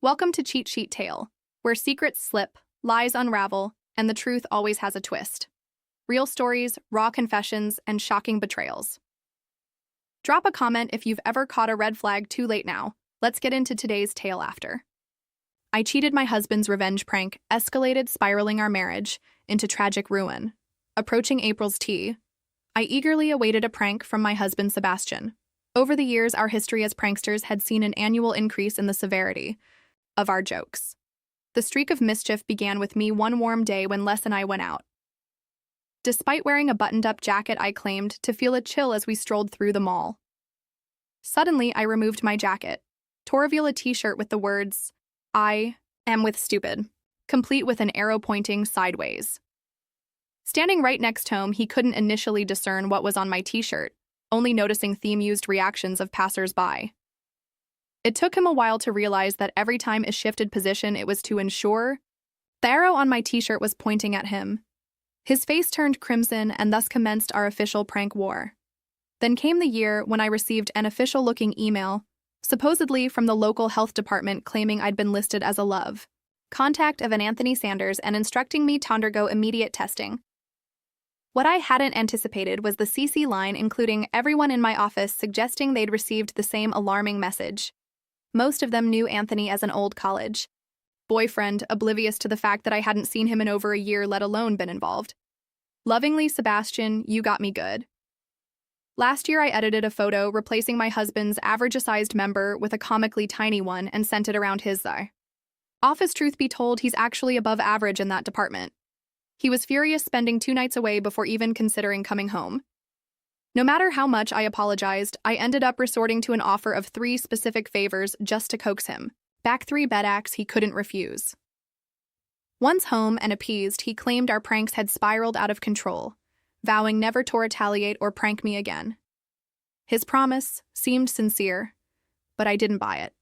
Welcome to Cheat Sheet Tale, where secrets slip, lies unravel, and the truth always has a twist. Real stories, raw confessions, and shocking betrayals. Drop a comment if you've ever caught a red flag too late now. Let's get into today's tale after. I cheated my husband's revenge prank, escalated, spiraling our marriage into tragic ruin. Approaching April's tea, I eagerly awaited a prank from my husband Sebastian. Over the years, our history as pranksters had seen an annual increase in the severity of our jokes. The streak of mischief began with me one warm day when Les and I went out. Despite wearing a buttoned-up jacket, I claimed to feel a chill as we strolled through the mall. Suddenly, I removed my jacket, to reveal a t-shirt with the words, "I am with stupid," complete with an arrow pointing sideways. Standing right next to him, he couldn't initially discern what was on my t-shirt, only noticing theme-used reactions of passers-by. It took him a while to realize that every time it shifted position, it was to ensure the arrow on my t-shirt was pointing at him. His face turned crimson, and thus commenced our official prank war. Then came the year when I received an official-looking email, supposedly from the local health department, claiming I'd been listed as a love contact of an Anthony Sanders and instructing me to undergo immediate testing. What I hadn't anticipated was the CC line including everyone in my office suggesting they'd received the same alarming message. Most of them knew Anthony as an old college boyfriend, oblivious to the fact that I hadn't seen him in over a year, let alone been involved. Lovingly, Sebastian, you got me good. Last year, I edited a photo replacing my husband's average-sized member with a comically tiny one and sent it around his office. Truth be told, he's actually above average in that department. He was furious, spending 2 nights away before even considering coming home. No matter how much I apologized, I ended up resorting to an offer of 3 specific favors just to coax him back 3 bed acts he couldn't refuse. Once home and appeased, he claimed our pranks had spiraled out of control, vowing never to retaliate or prank me again. His promise seemed sincere, but I didn't buy it.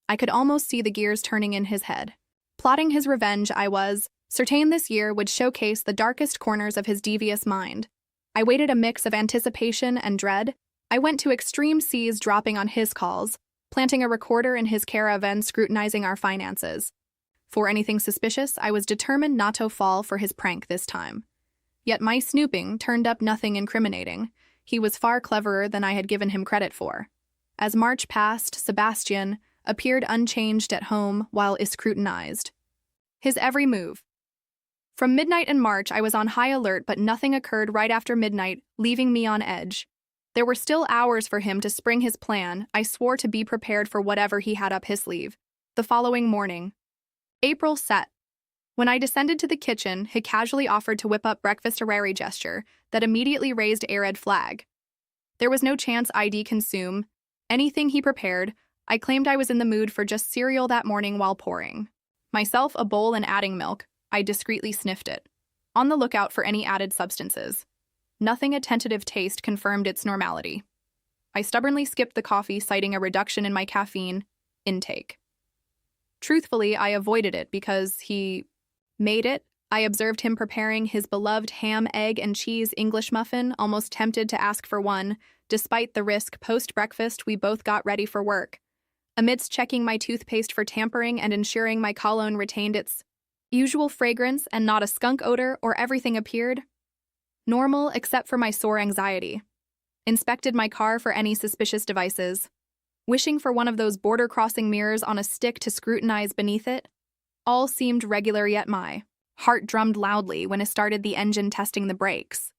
I could almost see the gears turning in his head. Plotting his revenge, I was certain this year would showcase the darkest corners of his devious mind. I waited a mix of anticipation and dread. I went to extreme seas, dropping on his calls, planting a recorder in his caravan, scrutinizing our finances. For anything suspicious, I was determined not to fall for his prank this time. Yet my snooping turned up nothing incriminating. He was far cleverer than I had given him credit for. As March passed, Sebastian appeared unchanged at home while I scrutinized his every move. From midnight in March, I was on high alert, but nothing occurred right after midnight, leaving me on edge. There were still hours for him to spring his plan. I swore to be prepared for whatever he had up his sleeve. The following morning, April set. When I descended to the kitchen, he casually offered to whip up breakfast, a rare gesture that immediately raised a red flag. There was no chance I'd consume anything he prepared. I claimed I was in the mood for just cereal that morning. While pouring myself a bowl and adding milk, I discreetly sniffed it, on the lookout for any added substances. Nothing. A tentative taste confirmed its normality. I stubbornly skipped the coffee, citing a reduction in my caffeine intake. Truthfully, I avoided it because he made it. I observed him preparing his beloved ham, egg, and cheese English muffin, almost tempted to ask for one. Despite the risk, post-breakfast, we both got ready for work. Amidst checking my toothpaste for tampering and ensuring my cologne retained its usual fragrance and not a skunk odor, or everything appeared normal except for my sore anxiety. Inspected my car for any suspicious devices, wishing for one of those border-crossing mirrors on a stick to scrutinize beneath it. All seemed regular, yet my heart drummed loudly when I started the engine, testing the brakes.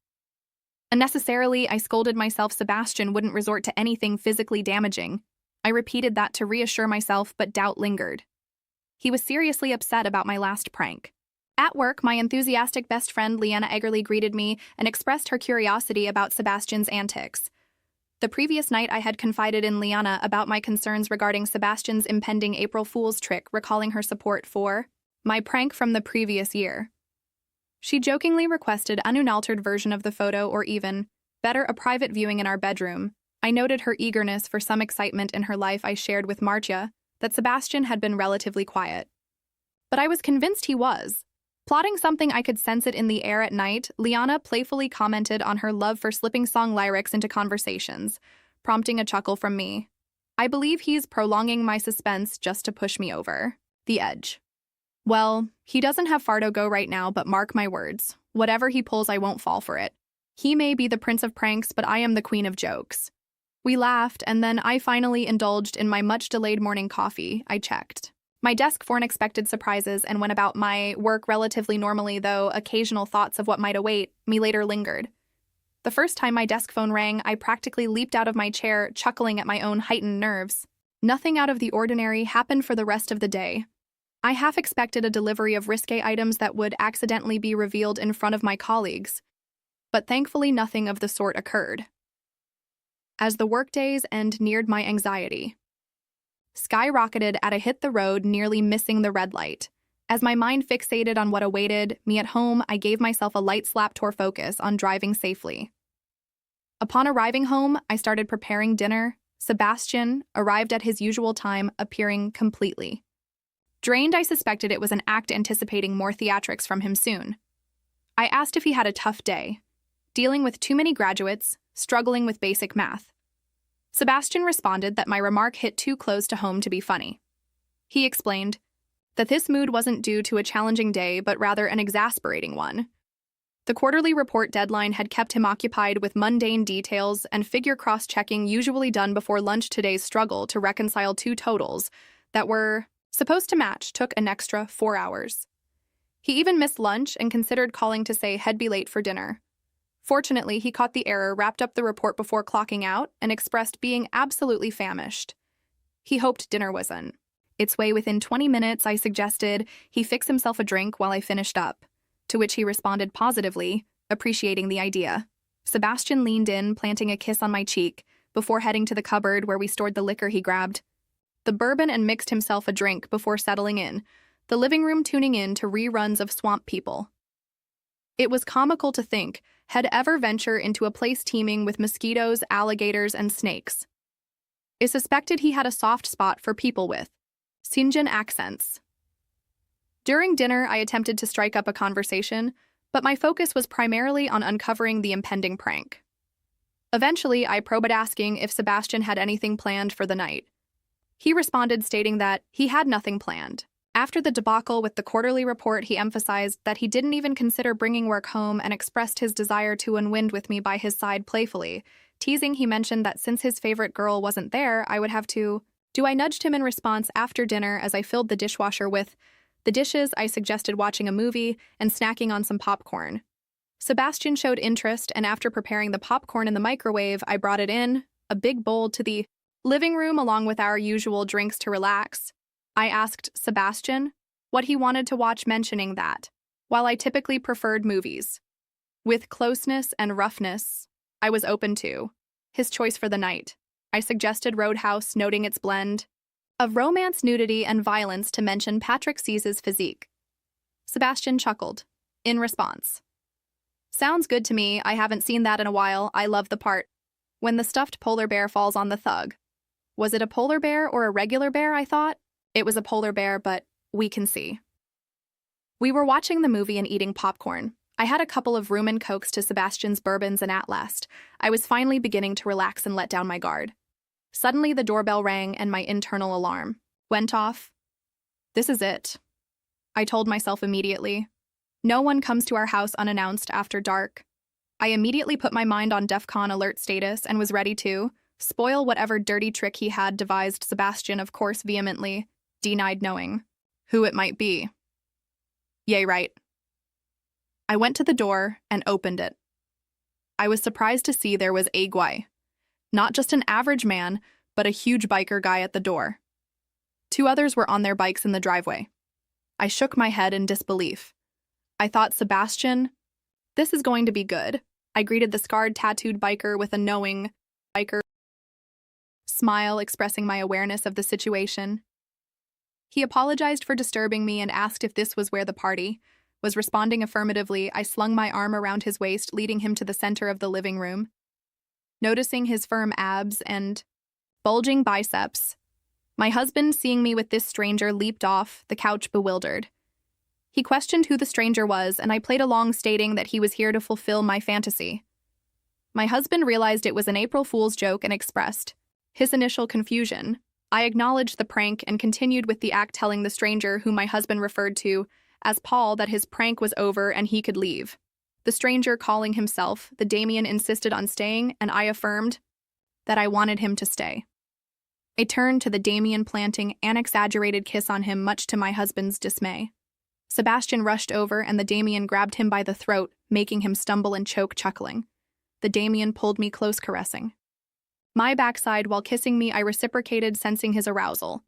Unnecessarily, I scolded myself. Sebastian wouldn't resort to anything physically damaging. I repeated that to reassure myself, but doubt lingered. He was seriously upset about my last prank. At work, my enthusiastic best friend Liana eagerly greeted me and expressed her curiosity about Sebastian's antics. The previous night, I had confided in Liana about my concerns regarding Sebastian's impending April Fool's trick, recalling her support for my prank from the previous year. She jokingly requested an unaltered version of the photo, or even better, a private viewing in our bedroom. I noted her eagerness for some excitement in her life. I shared with Marcia that Sebastian had been relatively quiet, but I was convinced he was plotting something. I could sense it in the air. At night, Liana playfully commented on her love for slipping song lyrics into conversations, prompting a chuckle from me. I believe he's prolonging my suspense just to push me over the edge. Well, he doesn't have far to go right now, but mark my words. Whatever he pulls, I won't fall for it. He may be the prince of pranks, but I am the queen of jokes. We laughed, and then I finally indulged in my much-delayed morning coffee. I checked my desk for unexpected surprises and went about my work relatively normally, though occasional thoughts of what might await me later lingered. The first time my desk phone rang, I practically leaped out of my chair, chuckling at my own heightened nerves. Nothing out of the ordinary happened for the rest of the day. I half expected a delivery of risque items that would accidentally be revealed in front of my colleagues, but thankfully nothing of the sort occurred. As the workday's end neared, my anxiety skyrocketed as I hit the road, nearly missing the red light. As my mind fixated on what awaited me at home, I gave myself a light slap toward focus on driving safely. Upon arriving home, I started preparing dinner. Sebastian arrived at his usual time, appearing completely drained. I suspected it was an act, anticipating more theatrics from him soon. I asked if he had a tough day, dealing with too many graduates, struggling with basic math. Sebastian responded that my remark hit too close to home to be funny. He explained that this mood wasn't due to a challenging day, but rather an exasperating one. The quarterly report deadline had kept him occupied with mundane details and figure cross-checking usually done before lunch. Today's struggle to reconcile two totals that were supposed to match took an extra 4 hours. He even missed lunch and considered calling to say he'd be late for dinner. Fortunately, he caught the error, wrapped up the report before clocking out, and expressed being absolutely famished. He hoped dinner was on its way within 20 minutes. I suggested he fix himself a drink while I finished up, to which he responded positively, appreciating the idea. Sebastian leaned in, planting a kiss on my cheek, before heading to the cupboard where we stored the liquor. He grabbed the bourbon and mixed himself a drink before settling in the living room, tuning in to reruns of Swamp People. It was comical to think he'd ever venture into a place teeming with mosquitoes, alligators, and snakes. It suspected he had a soft spot for people with Sinjin accents. During dinner, I attempted to strike up a conversation, but my focus was primarily on uncovering the impending prank. Eventually, I probed, asking if Sebastian had anything planned for the night. He responded, stating that he had nothing planned. After the debacle with the quarterly report, he emphasized that he didn't even consider bringing work home and expressed his desire to unwind with me by his side playfully. Teasing, he mentioned that since his favorite girl wasn't there, I would have to do. I nudged him in response after dinner as I filled the dishwasher with the dishes. I suggested watching a movie and snacking on some popcorn. Sebastian showed interest, and after preparing the popcorn in the microwave, I brought it in a big bowl to the living room along with our usual drinks to relax. I asked Sebastian what he wanted to watch, mentioning that, while I typically preferred movies with closeness and roughness, I was open to his choice for the night. I suggested Roadhouse, noting its blend of romance, nudity, and violence, to mention Patrick Sea's physique. Sebastian chuckled in response. Sounds good to me. I haven't seen that in a while. I love the part when the stuffed polar bear falls on the thug. Was it a polar bear or a regular bear? I thought it was a polar bear, but we can see. We were watching the movie and eating popcorn. I had a couple of rum and cokes to Sebastian's bourbons, and at last, I was finally beginning to relax and let down my guard. Suddenly, the doorbell rang and my internal alarm went off. This is it, I told myself immediately. No one comes to our house unannounced after dark. I immediately put my mind on DEFCON alert status and was ready to spoil whatever dirty trick he had devised. Sebastian, of course, vehemently denied knowing who it might be. Yay, right. I went to the door and opened it. I was surprised to see there was a guy. Not just an average man, but a huge biker guy at the door. 2 others were on their bikes in the driveway. I shook my head in disbelief. I thought, Sebastian, this is going to be good. I greeted the scarred, tattooed biker with a knowing biker smile, expressing my awareness of the situation. He apologized for disturbing me and asked if this was where the party was. Responding affirmatively, I slung my arm around his waist, leading him to the center of the living room. Noticing his firm abs and bulging biceps, my husband, seeing me with this stranger, leaped off the couch bewildered. He questioned who the stranger was, and I played along, stating that he was here to fulfill my fantasy. My husband realized it was an April Fool's joke and expressed His initial confusion. I acknowledged the prank and continued with the act, telling the stranger, whom my husband referred to as Paul, that his prank was over and he could leave. The stranger, calling himself the Damien, insisted on staying, and I affirmed that I wanted him to stay. I turned to the Damien, planting an exaggerated kiss on him, much to my husband's dismay. Sebastian rushed over, and the Damien grabbed him by the throat, making him stumble and choke, chuckling. The Damien pulled me close, caressing my backside while kissing me. I reciprocated, sensing his arousal.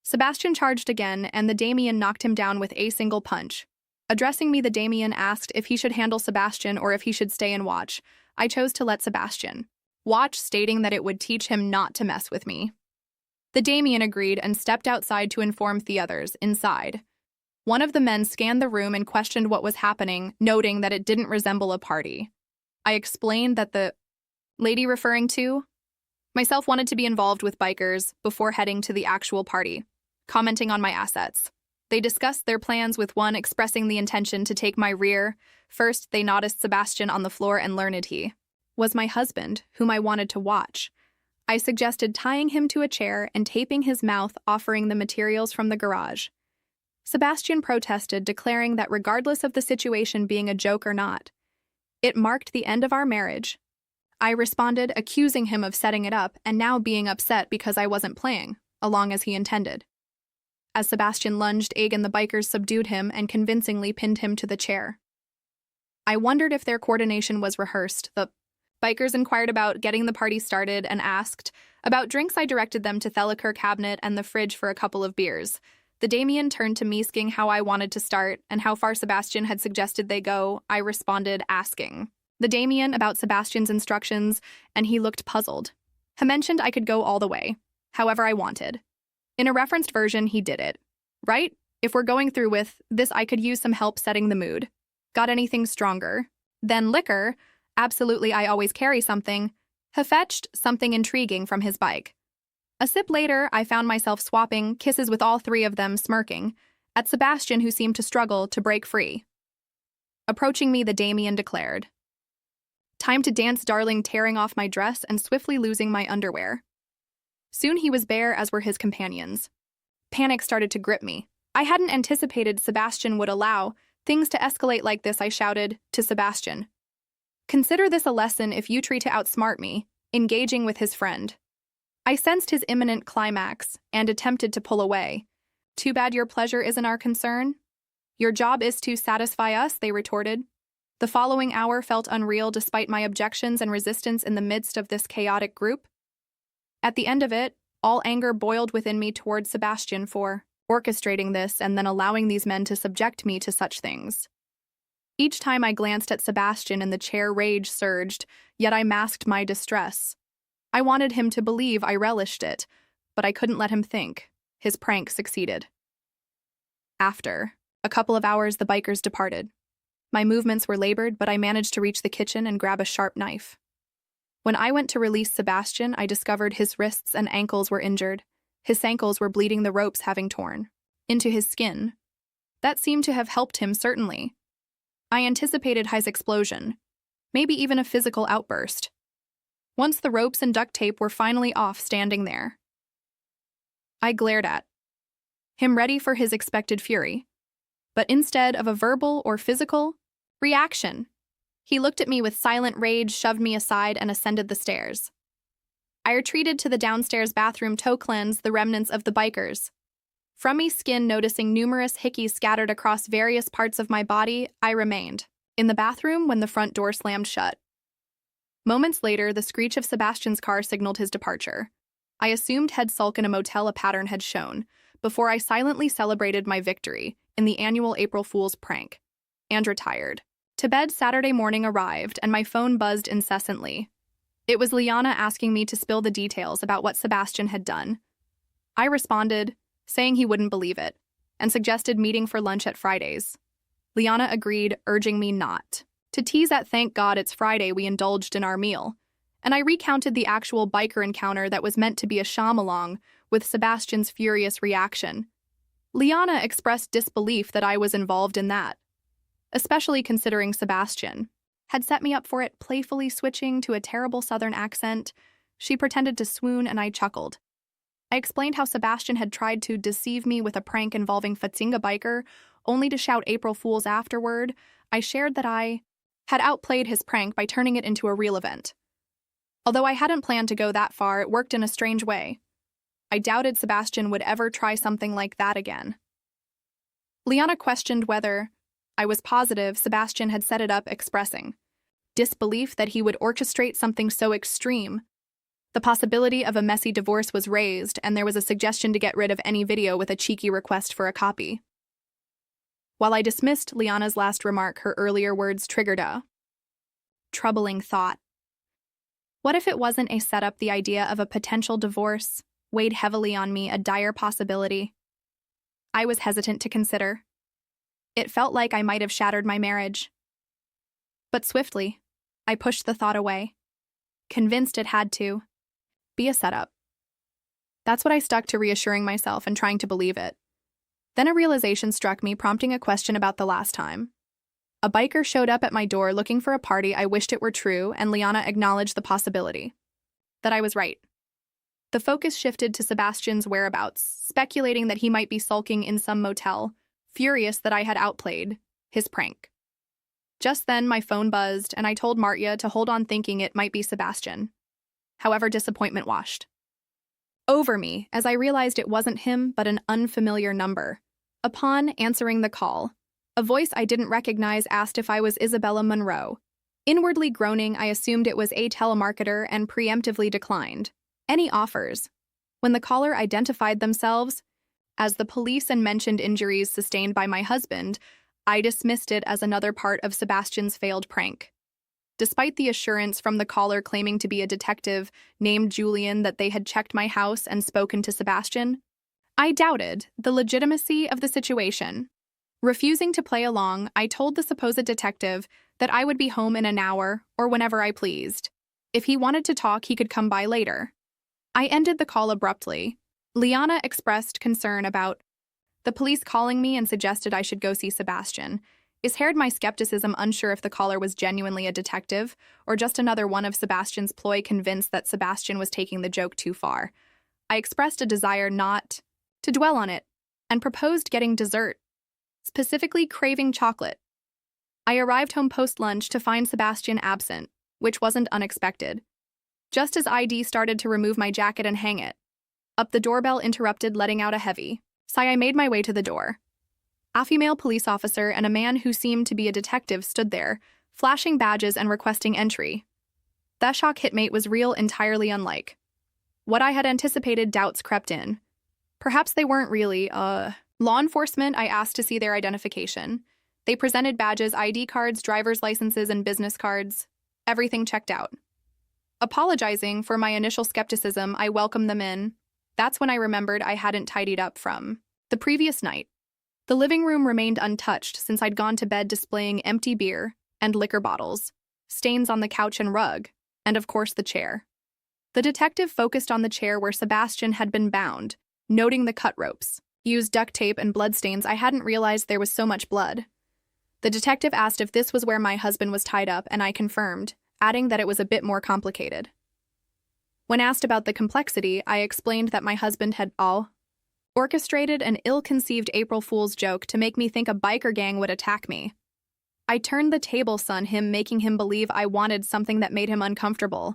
Sebastian charged again, and the Damien knocked him down with a single punch. Addressing me, the Damien asked if he should handle Sebastian or if he should stay and watch. I chose to let Sebastian watch, stating that it would teach him not to mess with me. The Damien agreed and stepped outside to inform the others inside. One of the men scanned the room and questioned what was happening, noting that it didn't resemble a party. I explained that the lady referring to myself wanted to be involved with bikers before heading to the actual party, commenting on my assets. They discussed their plans, with one expressing the intention to take my rear. First, they noticed Sebastian on the floor and learned he was my husband, whom I wanted to watch. I suggested tying him to a chair and taping his mouth, offering the materials from the garage. Sebastian protested, declaring that regardless of the situation being a joke or not, it marked the end of our marriage. I responded, accusing him of setting it up and now being upset because I wasn't playing, along as he intended. As Sebastian lunged, Agan, the bikers subdued him and convincingly pinned him to the chair. I wondered if their coordination was rehearsed. The bikers inquired about getting the party started and asked about drinks. I directed them to the liquor cabinet and the fridge for a couple of beers. The Damien turned to me, asking how I wanted to start and how far Sebastian had suggested they go. I responded, asking the Damien about Sebastian's instructions, and he looked puzzled. He mentioned I could go all the way, however I wanted. In a referenced version, he did it. Right? If we're going through with this, I could use some help setting the mood. Got anything stronger than liquor? Absolutely, I always carry something. He fetched something intriguing from his bike. A sip later, I found myself swapping kisses with all three of them, smirking at Sebastian, who seemed to struggle to break free. Approaching me, the Damien declared, "Time to dance, darling," tearing off my dress and swiftly losing my underwear. Soon he was bare, as were his companions. Panic started to grip me. I hadn't anticipated Sebastian would allow things to escalate like this. I shouted to Sebastian, "Consider this a lesson if you try to outsmart me," engaging with his friend. I sensed his imminent climax and attempted to pull away. "Too bad your pleasure isn't our concern. Your job is to satisfy us," they retorted. The following hour felt unreal despite my objections and resistance in the midst of this chaotic group. At the end of it, all anger boiled within me towards Sebastian for orchestrating this and then allowing these men to subject me to such things. Each time I glanced at Sebastian in the chair, rage surged, yet I masked my distress. I wanted him to believe I relished it, but I couldn't let him think. His prank succeeded. After a couple of hours, the bikers departed. My movements were labored, but I managed to reach the kitchen and grab a sharp knife. When I went to release Sebastian, I discovered his wrists and ankles were injured. His ankles were bleeding, the ropes having torn into his skin. That seemed to have helped him, certainly. I anticipated his explosion, maybe even a physical outburst. Once the ropes and duct tape were finally off, standing there, I glared at him, ready for his expected fury. But instead of a verbal or physical reaction, he looked at me with silent rage, shoved me aside, and ascended the stairs. I retreated to the downstairs bathroom to cleanse the remnants of the bikers. From my skin, noticing numerous hickeys scattered across various parts of my body, I remained in the bathroom when the front door slammed shut. Moments later, the screech of Sebastian's car signaled his departure. I assumed he'd sulk in a motel a pattern had shown, before I silently celebrated my victory in the annual April Fool's prank, and retired. To bed. Saturday morning arrived, and my phone buzzed incessantly. It was Liana asking me to spill the details about what Sebastian had done. I responded, saying he wouldn't believe it, and suggested meeting for lunch at Fridays. Liana agreed, urging me not to tease at "Thank God it's Friday." We indulged in our meal, and I recounted the actual biker encounter that was meant to be a sham, along with Sebastian's furious reaction. Liana expressed disbelief that I was involved in that, especially considering Sebastian had set me up for it, playfully switching to a terrible southern accent She pretended to swoon and I chuckled. I explained how Sebastian had tried to deceive me with a prank involving Fatsinga biker, only to shout April Fools afterward. I shared that I had outplayed his prank by turning it into a real event. Although I hadn't planned to go that far, it worked in a strange way. I doubted Sebastian would ever try something like that again. Liana questioned whether I was positive Sebastian had set it up, expressing disbelief that he would orchestrate something so extreme. The possibility of a messy divorce was raised, and there was a suggestion to get rid of any video with a cheeky request for a copy. While I dismissed Liana's last remark, her earlier words triggered a troubling thought. What if it wasn't a setup? The idea of a potential divorce weighed heavily on me, a dire possibility I was hesitant to consider. It felt like I might have shattered my marriage. But swiftly, I pushed the thought away, convinced it had to be a setup. That's what I stuck to, reassuring myself and trying to believe it. Then a realization struck me, prompting a question about the last time. A biker showed up at my door looking for a party. I wished it were true, and Liana acknowledged the possibility that I was right. The focus shifted to Sebastian's whereabouts, speculating that he might be sulking in some motel, furious that I had outplayed his prank. Just then, my phone buzzed, and I told Martia to hold on, thinking it might be Sebastian. However, disappointment washed over me as I realized it wasn't him, but an unfamiliar number. Upon answering the call, a voice I didn't recognize asked if I was Isabella Monroe. Inwardly groaning, I assumed it was a telemarketer and preemptively declined any offers. When the caller identified themselves as the police and mentioned injuries sustained by my husband, I dismissed it as another part of Sebastian's failed prank. Despite the assurance from the caller claiming to be a detective named Julian that they had checked my house and spoken to Sebastian, I doubted the legitimacy of the situation. Refusing to play along, I told the supposed detective that I would be home in an hour or whenever I pleased. If he wanted to talk, he could come by later. I ended the call abruptly. Liana expressed concern about the police calling me and suggested I should go see Sebastian. Shared my skepticism, unsure if the caller was genuinely a detective or just another one of Sebastian's ploy, convinced that Sebastian was taking the joke too far. I expressed a desire not to dwell on it and proposed getting dessert, specifically craving chocolate. I arrived home post-lunch to find Sebastian absent, which wasn't unexpected. Just as I started to remove my jacket and hang it up, the doorbell interrupted, letting out a heavy sigh. I made my way to the door. A female police officer and a man who seemed to be a detective stood there, flashing badges and requesting entry. The shock hitmate was real, entirely unlike what I had anticipated. Doubts crept in. Perhaps they weren't really, law enforcement. I asked to see their identification. They presented badges, ID cards, driver's licenses, and business cards. Everything checked out. Apologizing for my initial skepticism, I welcomed them in. That's when I remembered I hadn't tidied up from the previous night. The living room remained untouched since I'd gone to bed, displaying empty beer and liquor bottles, stains on the couch and rug, and of course the chair. The detective focused on the chair where Sebastian had been bound, noting the cut ropes, used duct tape, and bloodstains. I hadn't realized there was so much blood. The detective asked if this was where my husband was tied up, and I confirmed, adding that it was a bit more complicated. When asked about the complexity, I explained that my husband had orchestrated an ill-conceived April Fool's joke to make me think a biker gang would attack me. I turned the tables on him, making him believe I wanted something that made him uncomfortable.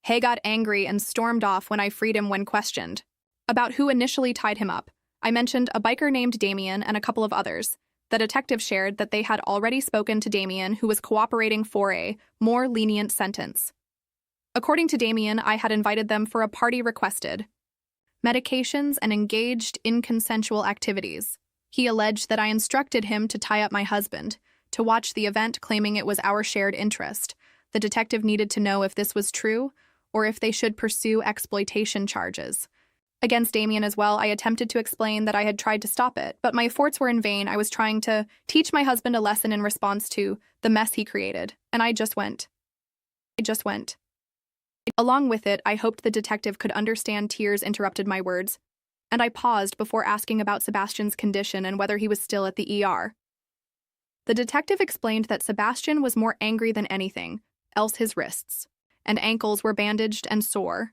He got angry and stormed off when I freed him when questioned about who initially tied him up. I mentioned a biker named Damien and a couple of others. The detective shared that they had already spoken to Damien, who was cooperating for a more lenient sentence. According to Damien, I had invited them for a party, requested medications, and engaged in consensual activities. He alleged that I instructed him to tie up my husband, to watch the event, claiming it was our shared interest. The detective needed to know if this was true, or if they should pursue exploitation charges against Damien as well. I attempted to explain that I had tried to stop it, but my efforts were in vain. I was trying to teach my husband a lesson in response to the mess he created, and I just went. Along with it, I hoped the detective could understand. Tears interrupted my words, and I paused before asking about Sebastian's condition and whether he was still at the ER. The detective explained that Sebastian was more angry than anything else, his wrists and ankles were bandaged and sore.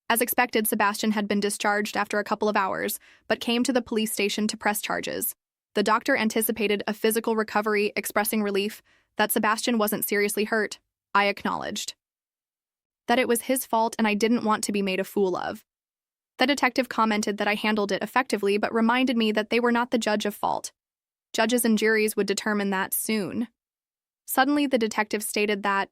As expected, Sebastian had been discharged after a couple of hours, but came to the police station to press charges. The doctor anticipated a physical recovery, expressing relief that Sebastian wasn't seriously hurt. I acknowledged that it was his fault and I didn't want to be made a fool of. The detective commented that I handled it effectively, but reminded me that they were not the judge of fault. Judges and juries would determine that soon. Suddenly, the detective stated that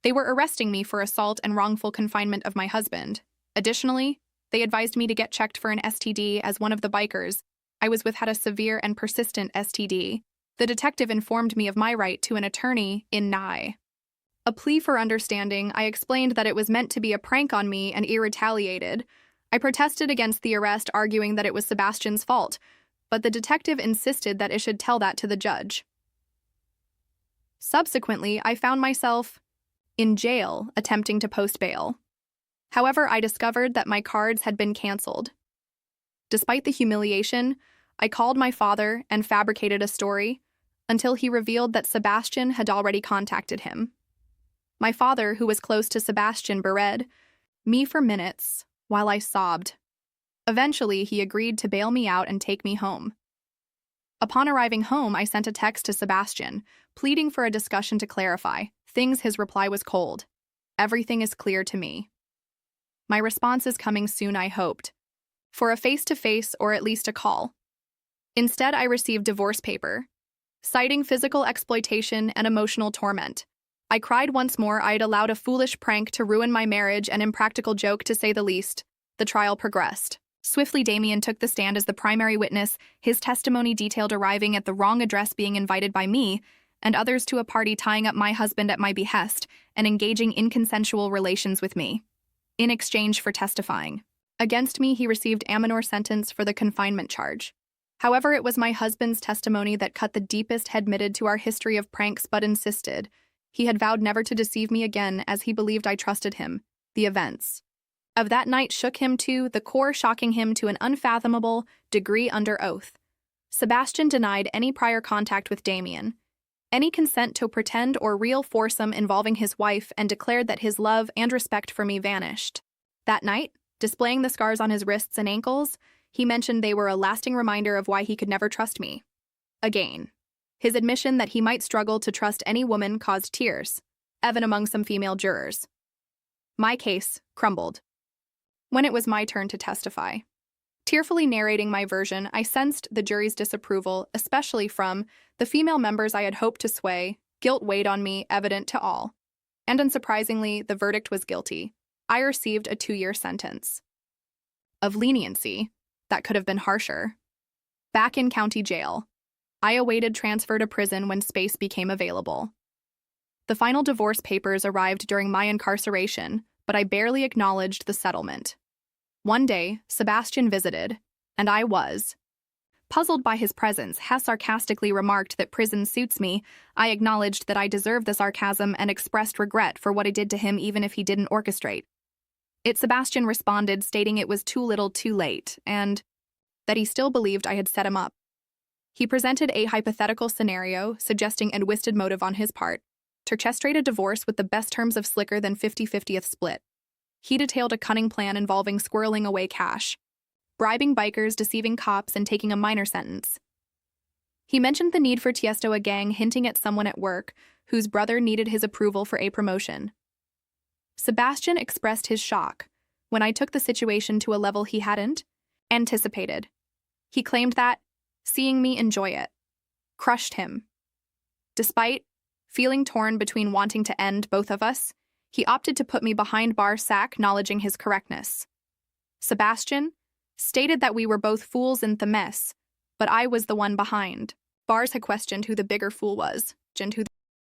they were arresting me for assault and wrongful confinement of my husband. Additionally, they advised me to get checked for an STD as one of the bikers I was with had a severe and persistent STD. The detective informed me of my right to an attorney in Nye. A plea for understanding, I explained that it was meant to be a prank on me and retaliated. I protested against the arrest, arguing that it was Sebastian's fault, but the detective insisted that I should tell that to the judge. Subsequently, I found myself in jail attempting to post bail. However, I discovered that my cards had been canceled. Despite the humiliation, I called my father and fabricated a story until he revealed that Sebastian had already contacted him. My father, who was close to Sebastian, berated me for minutes while I sobbed. Eventually, he agreed to bail me out and take me home. Upon arriving home, I sent a text to Sebastian, pleading for a discussion to clarify things. His reply was cold. Everything is clear to me. My response is coming soon, I hoped, for a face-to-face or at least a call. Instead, I received divorce paper, citing physical exploitation and emotional torment. I cried once more. I had allowed a foolish prank to ruin my marriage, an impractical joke to say the least. The trial progressed. Swiftly, Damien took the stand as the primary witness, his testimony detailed arriving at the wrong address, being invited by me and others to a party, tying up my husband at my behest and engaging in consensual relations with me. In exchange for testifying against me, he received a minor sentence for the confinement charge. However, it was my husband's testimony that cut the deepest. He admitted to our history of pranks, but insisted he had vowed never to deceive me again, as he believed I trusted him. The events of that night shook him to the core, shocking him to an unfathomable degree under oath. Sebastian denied any prior contact with Damien, any consent to pretend or real foursome involving his wife, and declared that his love and respect for me vanished. That night, displaying the scars on his wrists and ankles, he mentioned they were a lasting reminder of why he could never trust me again. His admission that he might struggle to trust any woman caused tears, even among some female jurors. My case crumbled when it was my turn to testify. Tearfully narrating my version, I sensed the jury's disapproval, especially from the female members I had hoped to sway. Guilt weighed on me, evident to all. And unsurprisingly, the verdict was guilty. I received a 2-year sentence of leniency that could have been harsher. Back in county jail, I awaited transfer to prison when space became available. The final divorce papers arrived during my incarceration, but I barely acknowledged the settlement. One day, Sebastian visited, and I was puzzled by his presence. He sarcastically remarked that prison suits me. I acknowledged that I deserved the sarcasm and expressed regret for what I did to him, even if he didn't orchestrate it. Sebastian responded, stating it was too little too late, and that he still believed I had set him up. He presented a hypothetical scenario, suggesting a twisted motive on his part to orchestrate a divorce with the best terms of slicker than 50-50th split. He detailed a cunning plan involving squirreling away cash, bribing bikers, deceiving cops, and taking a minor sentence. He mentioned the need for Tiesto, a gang, hinting at someone at work whose brother needed his approval for a promotion. Sebastian expressed his shock when I took the situation to a level he hadn't anticipated. He claimed that seeing me enjoy it crushed him. Despite feeling torn between wanting to end both of us, he opted to put me behind bars, acknowledging his correctness. Sebastian stated that we were both fools in the mess, but I was the one behind bars. Had questioned who the bigger fool was, and who